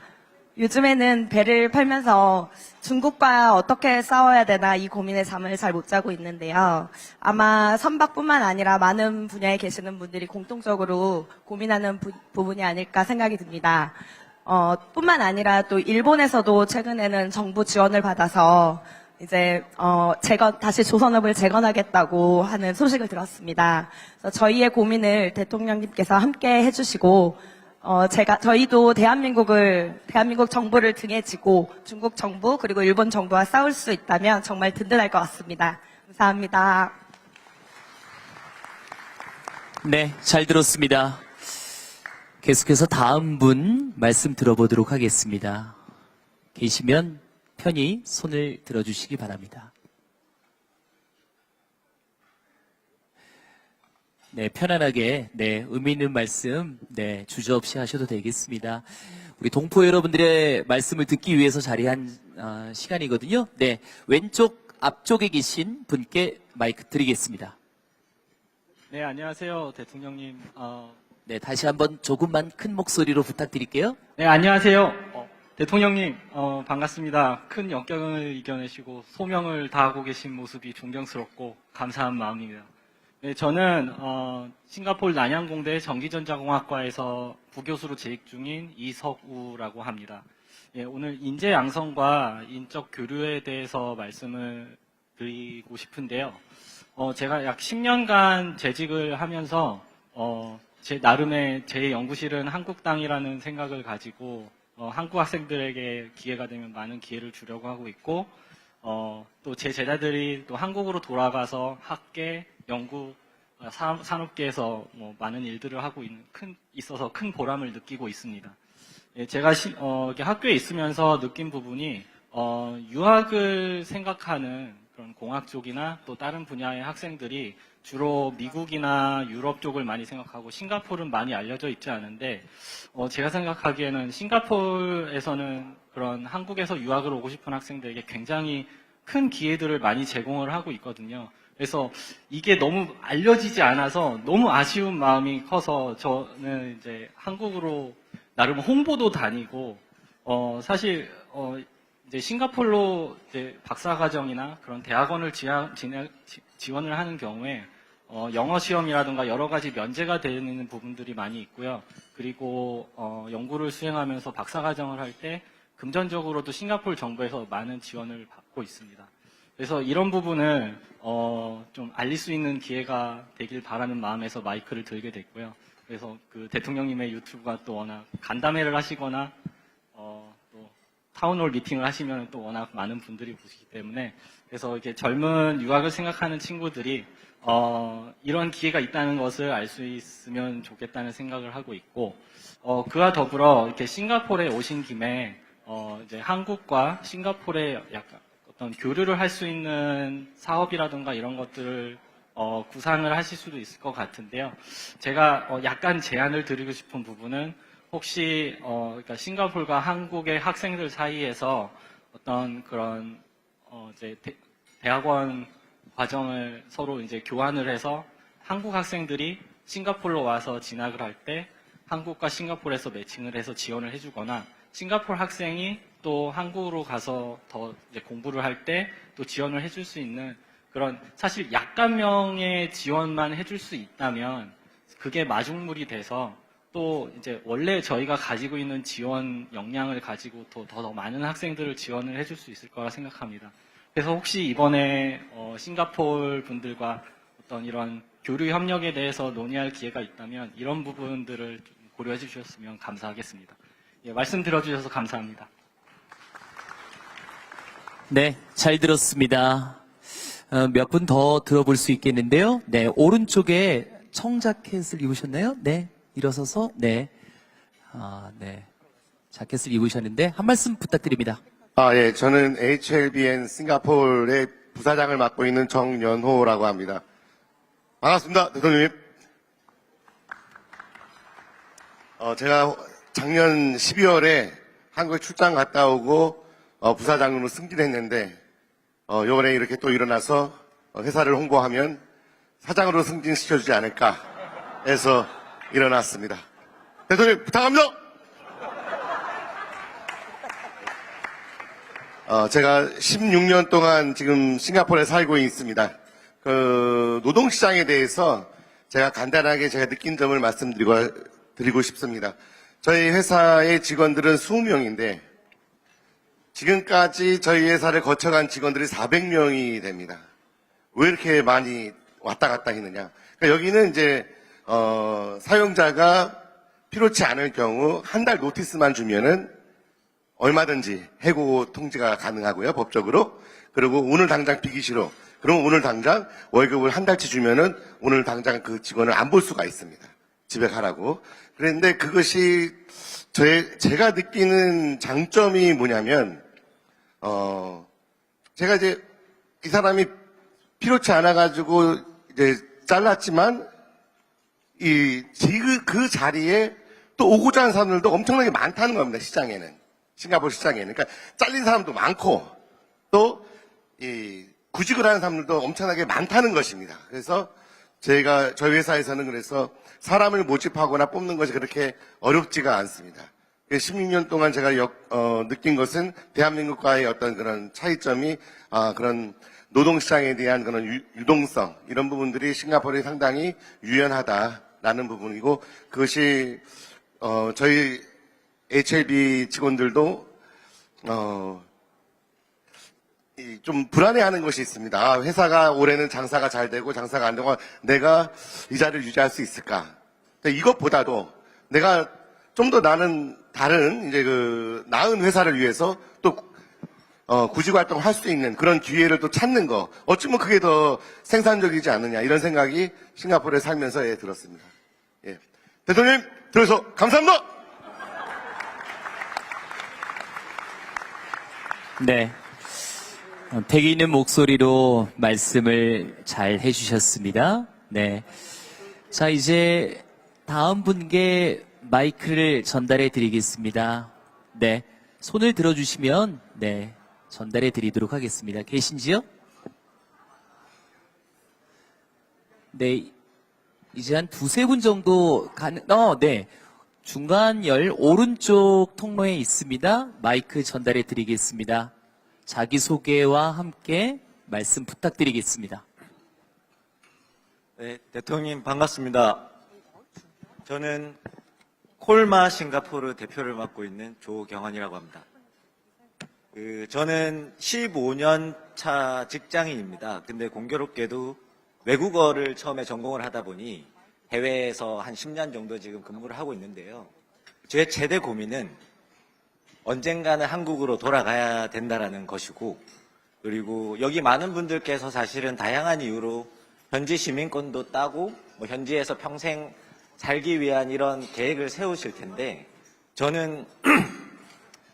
요즘에는 배를 팔면서 중국과 어떻게 싸워야 되나 이 고민에 잠을 잘 못 자고 있는데요. 아마 선박뿐만 아니라 많은 분야에 계시는 분들이 공통적으로 고민하는 부분이 아닐까 생각이 듭니다. 뿐만 아니라 또 일본에서도 최근에는 정부 지원을 받아서 이제 다시 조선업을 재건하겠다고 하는 소식을 들었습니다. 그래서 저희의 고민을 대통령님께서 함께 해주시고 저희도 대한민국 정부를 등에 지고 중국 정부 그리고 일본 정부와 싸울 수 있다면 정말 든든할 것 같습니다. 감사합니다. 네, 잘 들었습니다. 계속해서 다음 분 말씀 들어보도록 하겠습니다. 계시면 편히 손을 들어주시기 바랍니다. 네, 편안하게, 네, 의미 있는 말씀, 네, 주저없이 하셔도 되겠습니다. 우리 동포 여러분들의 말씀을 듣기 위해서 자리한 시간이거든요. 네, 왼쪽 앞쪽에 계신 분께 마이크 드리겠습니다. 네, 안녕하세요, 대통령님. 네, 다시 한번 조금만 큰 목소리로 부탁드릴게요. 네, 안녕하세요. 대통령님, 반갑습니다. 큰 역경을 이겨내시고 소명을 다하고 계신 모습이 존경스럽고 감사한 마음입니다. 네, 저는 싱가포르 난양공대 전기전자공학과에서 부교수로 재직 중인 이석우라고 합니다. 예, 오늘 인재 양성과 인적 교류에 대해서 말씀을 드리고 싶은데요. 제가 약 10년간 재직을 하면서 제 나름의 제 연구실은 한국 땅이라는 생각을 가지고 한국 학생들에게 기회가 되면 많은 기회를 주려고 하고 있고 또 제 제자들이 또 한국으로 돌아가서 학계, 연구, 산업계에서 많은 일들을 하고 있어서 큰 보람을 느끼고 있습니다. 예, 제가 이렇게 학교에 있으면서 느낀 부분이 유학을 생각하는 그런 공학 쪽이나 또 다른 분야의 학생들이 주로 미국이나 유럽 쪽을 많이 생각하고 싱가포르는 많이 알려져 있지 않은데 제가 생각하기에는 싱가포르에서는 그런 한국에서 유학을 오고 싶은 학생들에게 굉장히 큰 기회들을 많이 제공을 하고 있거든요. 그래서 이게 너무 알려지지 않아서 너무 아쉬운 마음이 커서 저는 이제 한국으로 나름 홍보도 다니고 사실 이제 싱가포르로 이제 박사과정이나 그런 대학원을 지원을 하는 경우에 영어 시험이라든가 여러 가지 면제가 되는 부분들이 많이 있고요. 그리고 연구를 수행하면서 박사과정을 할 때 금전적으로도 싱가포르 정부에서 많은 지원을 받고 있습니다. 그래서 이런 부분을 좀 알릴 수 있는 기회가 되길 바라는 마음에서 마이크를 들게 됐고요. 그래서 그 대통령님의 유튜브가 또 워낙 간담회를 하시거나 또 타운홀 미팅을 하시면 또 워낙 많은 분들이 보시기 때문에 그래서 이렇게 젊은 유학을 생각하는 친구들이 이런 기회가 있다는 것을 알 수 있으면 좋겠다는 생각을 하고 있고 그와 더불어 이렇게 싱가포르에 오신 김에 이제 한국과 싱가포르의 약간 어떤 교류를 할 수 있는 사업이라든가 이런 것들을 구상을 하실 수도 있을 것 같은데요. 제가 약간 제안을 드리고 싶은 부분은 혹시 그러니까 싱가포르가 한국의 학생들 사이에서 어떤 그런 이제 대학원 과정을 서로 이제 교환을 해서 한국 학생들이 싱가포르로 와서 진학을 할 때 한국과 싱가포르에서 매칭을 해서 지원을 해주거나 싱가포르 학생이 또 한국으로 가서 더 이제 공부를 할 때 또 지원을 해줄 수 있는 그런 사실 약간명의 지원만 해줄 수 있다면 그게 마중물이 돼서 또 이제 원래 저희가 가지고 있는 지원 역량을 가지고 더 많은 학생들을 지원을 해줄 수 있을 거라 생각합니다. 그래서 혹시 이번에 싱가포르 분들과 어떤 이런 교류 협력에 대해서 논의할 기회가 있다면 이런 부분들을 좀 고려해 주셨으면 감사하겠습니다. 예, 말씀 들어주셔서 감사합니다. 네, 잘 들었습니다. 몇 분 더 들어볼 수 있겠는데요. 네, 오른쪽에 청자켓을 입으셨나요? 네, 일어서서, 네. 네. 자켓을 입으셨는데, 한 말씀 부탁드립니다. 예, 저는 HLBN 싱가포르의 부사장을 맡고 있는 정연호라고 합니다. 반갑습니다, 대통령님. 제가 작년 12월에 한국에 출장 갔다 오고, 부사장으로 승진했는데, 요번에 이렇게 또 일어나서 회사를 홍보하면 사장으로 승진시켜주지 않을까 해서 일어났습니다. 대통령 부탁합니다. 제가 16년 동안 지금 싱가포르에 살고 있습니다. 노동시장에 대해서 제가 간단하게 제가 느낀 점을 말씀드리고 싶습니다. 저희 회사의 직원들은 20명인데 지금까지 저희 회사를 거쳐간 직원들이 400명이 됩니다. 왜 이렇게 많이 왔다 갔다 했느냐. 그러니까 여기는 이제 사용자가 필요치 않을 경우 한 달 노티스만 주면은 얼마든지 해고 통지가 가능하고요, 법적으로. 그리고 오늘 당장 비기 싫어. 그러면 오늘 당장 월급을 한 달치 주면은 오늘 당장 그 직원을 안 볼 수가 있습니다. 집에 가라고. 그런데 그것이 제가 느끼는 장점이 뭐냐면, 제가 이제 이 사람이 필요치 않아가지고 이제 잘랐지만, 그 자리에 또 오고자 하는 사람들도 엄청나게 많다는 겁니다, 시장에는. 싱가포르 시장에는. 그러니까 잘린 사람도 많고, 또, 구직을 하는 사람들도 엄청나게 많다는 것입니다. 그래서 저희 회사에서는 그래서 사람을 모집하거나 뽑는 것이 그렇게 어렵지가 않습니다. 16년 동안 제가 느낀 것은 대한민국과의 어떤 그런 차이점이, 그런 노동시장에 대한 그런 유동성, 이런 부분들이 싱가포르에 상당히 유연하다라는 부분이고, 그것이, 저희 HLB 직원들도, 좀 불안해하는 것이 있습니다. 회사가 올해는 장사가 잘 되고 장사가 안 되고 내가 이 자리를 유지할 수 있을까? 이것보다도 내가 좀 더 나는 다른 이제 나은 회사를 위해서 또 구직 활동을 할 수 있는 그런 기회를 또 찾는 거, 어쩌면 그게 더 생산적이지 않느냐, 이런 생각이 싱가포르에 살면서 들었습니다. 예. 대통령님 들어서 감사합니다. 네. 패기 있는 목소리로 말씀을 잘 해주셨습니다. 네. 자, 이제 다음 분께 마이크를 전달해 드리겠습니다. 네. 손을 들어주시면, 네. 전달해 드리도록 하겠습니다. 계신지요? 네. 이제 한 두세 분 정도 네. 중간 열 오른쪽 통로에 있습니다. 마이크 전달해 드리겠습니다. 자기소개와 함께 말씀 부탁드리겠습니다. 네, 대통령님 반갑습니다. 저는 콜마 싱가포르 대표를 맡고 있는 조경환이라고 합니다. 저는 15년 차 직장인입니다. 근데 공교롭게도 외국어를 처음에 전공을 하다 보니 해외에서 한 10년 정도 지금 근무를 하고 있는데요. 제 최대 고민은 언젠가는 한국으로 돌아가야 된다라는 것이고, 그리고 여기 많은 분들께서 사실은 다양한 이유로 현지 시민권도 따고 뭐 현지에서 평생 살기 위한 이런 계획을 세우실 텐데, 저는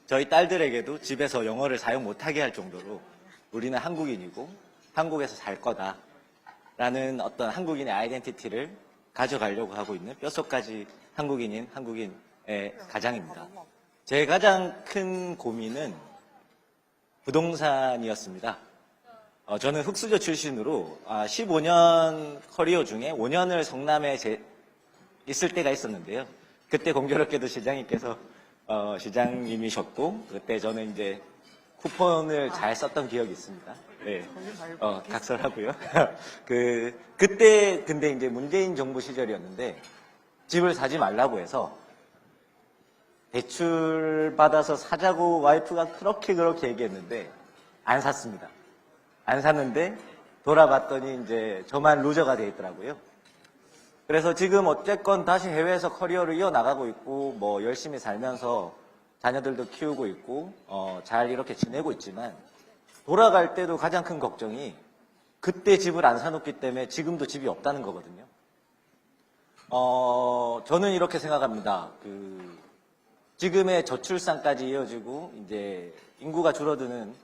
저희 딸들에게도 집에서 영어를 사용 못하게 할 정도로 우리는 한국인이고 한국에서 살 거다라는 어떤 한국인의 아이덴티티를 가져가려고 하고 있는 뼛속까지 한국인인 한국인의 가장입니다. 제 가장 큰 고민은 부동산이었습니다. 저는 흑수저 출신으로 15년 커리어 중에 5년을 성남에 있을 때가 있었는데요. 그때 공교롭게도 시장님께서 시장님이셨고, 그때 저는 이제 쿠폰을 잘 썼던 기억이 있습니다. 네. 각설하고요. 그때 근데 이제 문재인 정부 시절이었는데 집을 사지 말라고 해서 대출 받아서 사자고 와이프가 그렇게 얘기했는데 안 샀습니다. 안 샀는데 돌아봤더니 이제 저만 루저가 돼 있더라고요. 그래서 지금 어쨌건 다시 해외에서 커리어를 이어나가고 있고 뭐 열심히 살면서 자녀들도 키우고 있고 잘 이렇게 지내고 있지만, 돌아갈 때도 가장 큰 걱정이 그때 집을 안 사놓기 때문에 지금도 집이 없다는 거거든요. 저는 이렇게 생각합니다. 지금의 저출산까지 이어지고 이제 인구가 줄어드는,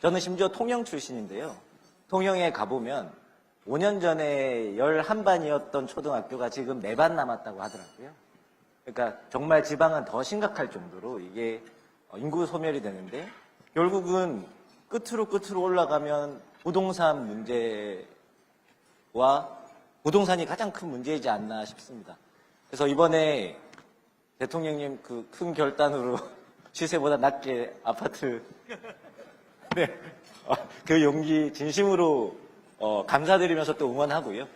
저는 심지어 통영 출신인데요. 통영에 가보면 5년 전에 11반이었던 초등학교가 지금 4반 남았다고 하더라고요. 그러니까 정말 지방은 더 심각할 정도로 이게 인구 소멸이 되는데, 결국은 끝으로 올라가면 부동산 문제와 부동산이 가장 큰 문제이지 않나 싶습니다. 그래서 이번에 대통령님 그 큰 결단으로 시세보다 낮게 아파트 네, 그 용기 진심으로 감사드리면서 또 응원하고요.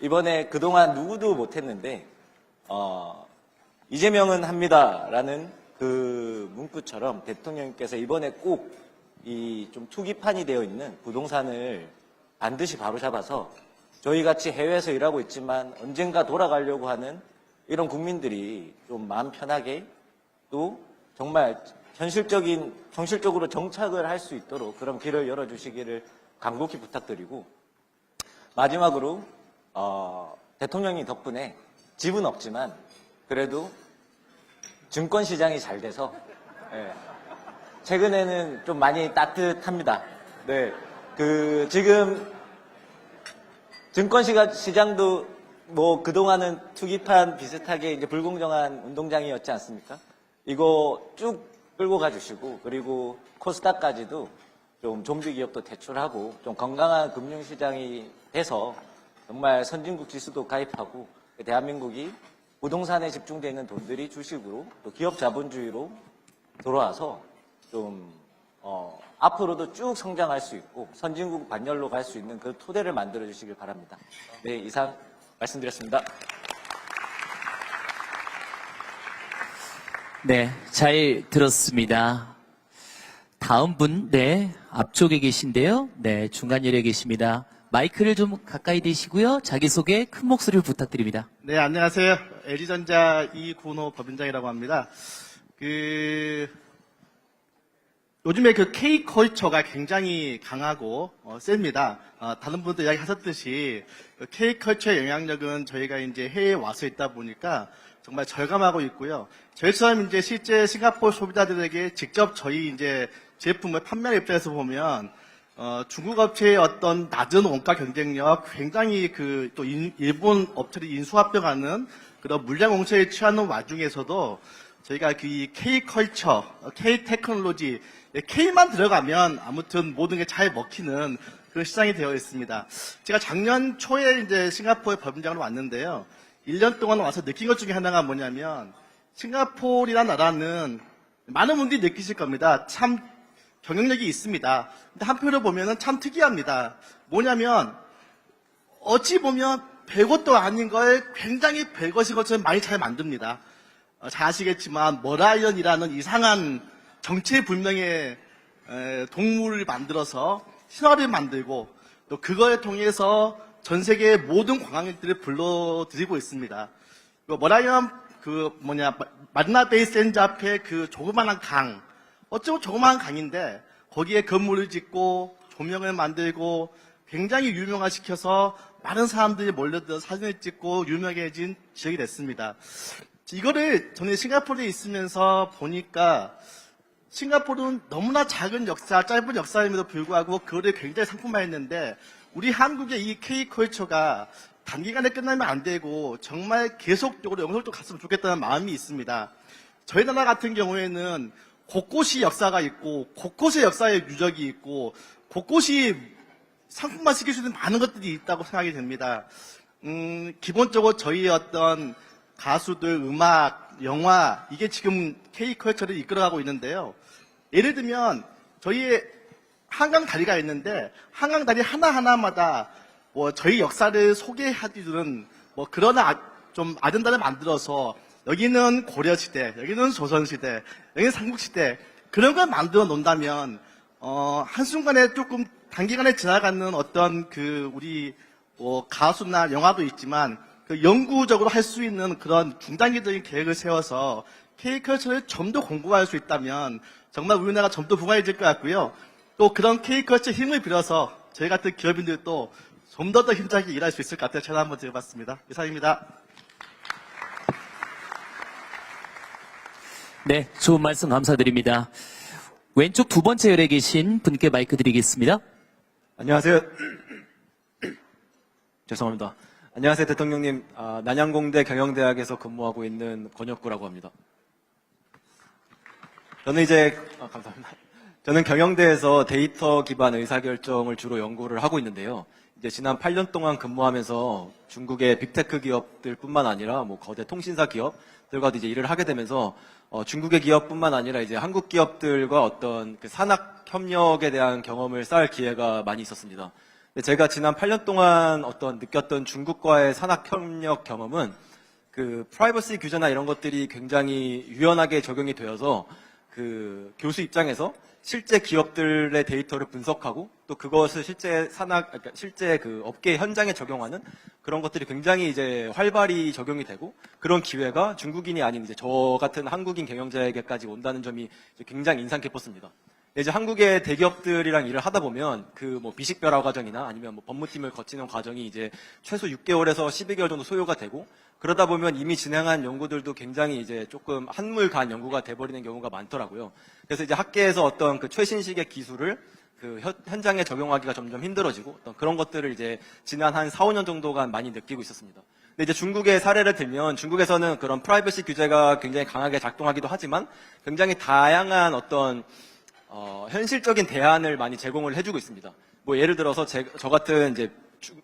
이번에 그동안 누구도 못했는데 이재명은 합니다라는 그 문구처럼 대통령님께서 이번에 꼭 이 좀 투기판이 되어 있는 부동산을 반드시 바로잡아서 저희같이 해외에서 일하고 있지만 언젠가 돌아가려고 하는 이런 국민들이 좀 마음 편하게 또 정말 현실적으로 정착을 할 수 있도록 그런 길을 열어주시기를 간곡히 부탁드리고, 마지막으로 대통령님 덕분에 집은 없지만 그래도 증권시장이 잘 돼서 최근에는 좀 많이 따뜻합니다. 네, 지금 증권시장도 뭐 그동안은 투기판 비슷하게 이제 불공정한 운동장이었지 않습니까? 이거 쭉 끌고 가주시고, 그리고 코스닥까지도 좀 좀비 기업도 대출하고 좀 건강한 금융시장이 돼서 정말 선진국 지수도 가입하고 대한민국이 부동산에 집중되어 있는 돈들이 주식으로 또 기업 자본주의로 돌아와서 좀 앞으로도 쭉 성장할 수 있고 선진국 반열로 갈 수 있는 그 토대를 만들어 주시길 바랍니다. 네, 이상 말씀드렸습니다. 네, 잘 들었습니다. 다음 분, 네, 앞쪽에 계신데요. 네, 중간열에 계십니다. 마이크를 좀 가까이 대시고요. 자기소개 큰 목소리를 부탁드립니다. 네, 안녕하세요. LG전자 이군호 법인장이라고 합니다. 요즘에 K컬처가 굉장히 강하고 셉니다. 다른 분도 이야기하셨듯이 K컬처의 영향력은 저희가 이제 해외에 와서 있다 보니까 정말 절감하고 있고요. 저희처럼 이제 실제 싱가포르 소비자들에게 직접 저희 이제 제품을 판매하는 입장에서 보면 중국 업체의 어떤 낮은 원가 경쟁력, 굉장히 또 일본 업체를 인수합병하는 그런 물량 공세에 취하는 와중에서도 저희가 이 K컬처, K테크놀로지, K만 들어가면 아무튼 모든 게 잘 먹히는 그런 시장이 되어 있습니다. 제가 작년 초에 이제 싱가포르 법인장으로 왔는데요. 1년 동안 와서 느낀 것 중에 하나가 뭐냐면, 싱가포르라는 나라는 많은 분들이 느끼실 겁니다. 참 경쟁력이 있습니다. 근데 한편으로 보면은 참 특이합니다. 뭐냐면, 어찌 보면 별것도 아닌 걸 굉장히 별것인 것처럼 많이 잘 만듭니다. 잘 아시겠지만 머라이언이라는 이상한 정체불명의 동물을 만들어서 신화를 만들고 또 그걸 통해서 전 세계의 모든 관광객들을 불러들이고 있습니다. 머라이언 마리나 베이 샌즈 앞에 그 조그만한 강, 어쩌면 조그마한 강인데 거기에 건물을 짓고 조명을 만들고 굉장히 유명화시켜서 많은 사람들이 몰려들어 사진을 찍고 유명해진 지역이 됐습니다. 이거를 저는 싱가포르에 있으면서 보니까 싱가포르는 너무나 작은 역사, 짧은 역사임에도 불구하고 그거를 굉장히 상품화했는데 우리 한국의 이 K컬처가 단기간에 끝나면 안 되고 정말 계속적으로 영속적으로 갔으면 좋겠다는 마음이 있습니다. 저희 나라 같은 경우에는 곳곳이 역사가 있고 곳곳에 역사의 유적이 있고 곳곳이 상품화 시킬 수 있는 많은 것들이 있다고 생각이 됩니다. 기본적으로 저희 어떤 가수들, 음악, 영화 이게 지금 K컬처를 이끌어가고 있는데요. 예를 들면 저희의 한강 다리가 있는데 한강 다리 하나하나마다 뭐 저희 역사를 소개해주는 뭐 그런 좀 아젠다를 만들어서 여기는 고려시대, 여기는 조선시대, 여기는 삼국시대 그런 걸 만들어 놓는다면 한순간에 조금 단기간에 지나가는 어떤 그 우리 가수나 영화도 있지만 그 영구적으로 할 수 있는 그런 중단기적인 계획을 세워서 K컬처를 좀 더 공부할 수 있다면 정말 우리나라가 좀 더 부강해질 것 같고요. 또 그런 K컬처 힘을 빌어서 저희 같은 기업인들도 좀 더 힘차게 일할 수 있을 것 같아요. 제가 한번 드려봤습니다. 이상입니다. 네, 좋은 말씀 감사드립니다. 왼쪽 두 번째 열에 계신 분께 마이크 드리겠습니다. 안녕하세요. 죄송합니다. 안녕하세요, 대통령님. 난양공대 경영대학에서 근무하고 있는 권혁구라고 합니다. 저는 감사합니다. 저는 경영대에서 데이터 기반 의사결정을 주로 연구를 하고 있는데요. 이제 지난 8년 동안 근무하면서 중국의 빅테크 기업들 뿐만 아니라 뭐 거대 통신사 기업들과도 이제 일을 하게 되면서 중국의 기업뿐만 아니라 이제 한국 기업들과 어떤 그 산학 협력에 대한 경험을 쌓을 기회가 많이 있었습니다. 근데 제가 지난 8년 동안 느꼈던 중국과의 산학 협력 경험은 그 프라이버시 규제나 이런 것들이 굉장히 유연하게 적용이 되어서 그 교수 입장에서 실제 기업들의 데이터를 분석하고 또 그것을 실제 그 업계 현장에 적용하는 그런 것들이 굉장히 이제 활발히 적용이 되고 그런 기회가 중국인이 아닌 이제 저 같은 한국인 경영자에게까지 온다는 점이 굉장히 인상 깊었습니다. 이제 한국의 대기업들이랑 일을 하다 보면 그 뭐 비식별화 과정이나 아니면 뭐 법무팀을 거치는 과정이 이제 최소 6개월에서 12개월 정도 소요가 되고 그러다 보면 이미 진행한 연구들도 굉장히 이제 조금 한물 간 연구가 돼버리는 경우가 많더라고요. 그래서 이제 학계에서 어떤 그 최신식의 기술을 그 현장에 적용하기가 점점 힘들어지고 어떤 그런 것들을 이제 지난 한 4, 5년 정도간 많이 느끼고 있었습니다. 근데 이제 중국의 사례를 들면 중국에서는 그런 프라이버시 규제가 굉장히 강하게 작동하기도 하지만 굉장히 다양한 어떤 현실적인 대안을 많이 제공을 해주고 있습니다. 뭐 예를 들어서 저 같은 이제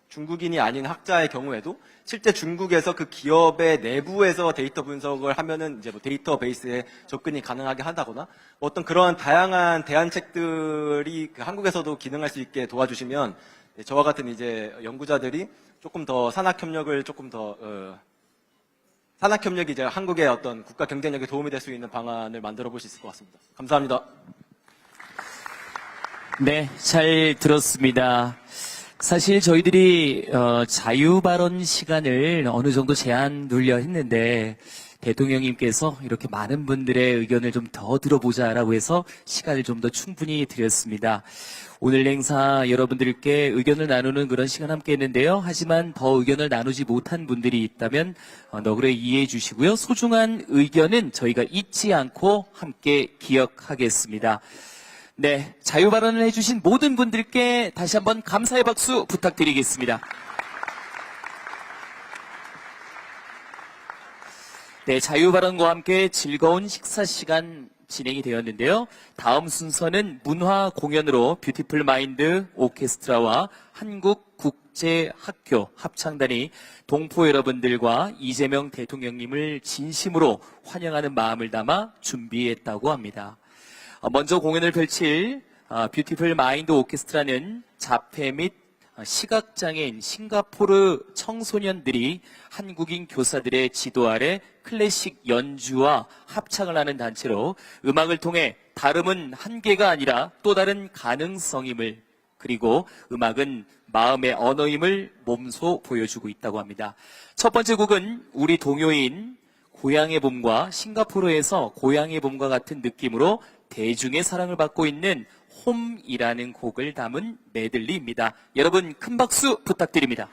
중국인이 아닌 학자의 경우에도 실제 중국에서 그 기업의 내부에서 데이터 분석을 하면은 이제 뭐 데이터베이스에 접근이 가능하게 한다거나 어떤 그런 다양한 대안책들이 그 한국에서도 기능할 수 있게 도와주시면 저와 같은 이제 연구자들이 조금 더 산학협력이 이제 한국의 어떤 국가 경쟁력에 도움이 될 수 있는 방안을 만들어 볼 수 있을 것 같습니다. 감사합니다. 네, 잘 들었습니다. 사실 저희들이 자유 발언 시간을 어느 정도 제한 눌려 했는데 대통령님께서 이렇게 많은 분들의 의견을 좀 더 들어보자라고 해서 시간을 좀 더 충분히 드렸습니다. 오늘 행사 여러분들께 의견을 나누는 그런 시간 함께 했는데요. 하지만 더 의견을 나누지 못한 분들이 있다면 너그러 이해해 주시고요. 소중한 의견은 저희가 잊지 않고 함께 기억하겠습니다. 네, 자유 발언을 해주신 모든 분들께 다시 한번 감사의 박수 부탁드리겠습니다. 네, 자유 발언과 함께 즐거운 식사 시간 진행이 되었는데요. 다음 순서는 문화 공연으로 뷰티풀 마인드 오케스트라와 한국국제학교 합창단이 동포 여러분들과 이재명 대통령님을 진심으로 환영하는 마음을 담아 준비했다고 합니다. 먼저 공연을 펼칠 뷰티풀 마인드 오케스트라는 자폐 및 시각장애인 싱가포르 청소년들이 한국인 교사들의 지도 아래 클래식 연주와 합창을 하는 단체로 음악을 통해 다름은 한계가 아니라 또 다른 가능성임을 그리고 음악은 마음의 언어임을 몸소 보여주고 있다고 합니다. 첫 번째 곡은 우리 동요인 고향의 봄과 싱가포르에서 고향의 봄과 같은 느낌으로 대중의 사랑을 받고 있는 홈이라는 곡을 담은 메들리입니다. 여러분 큰 박수 부탁드립니다.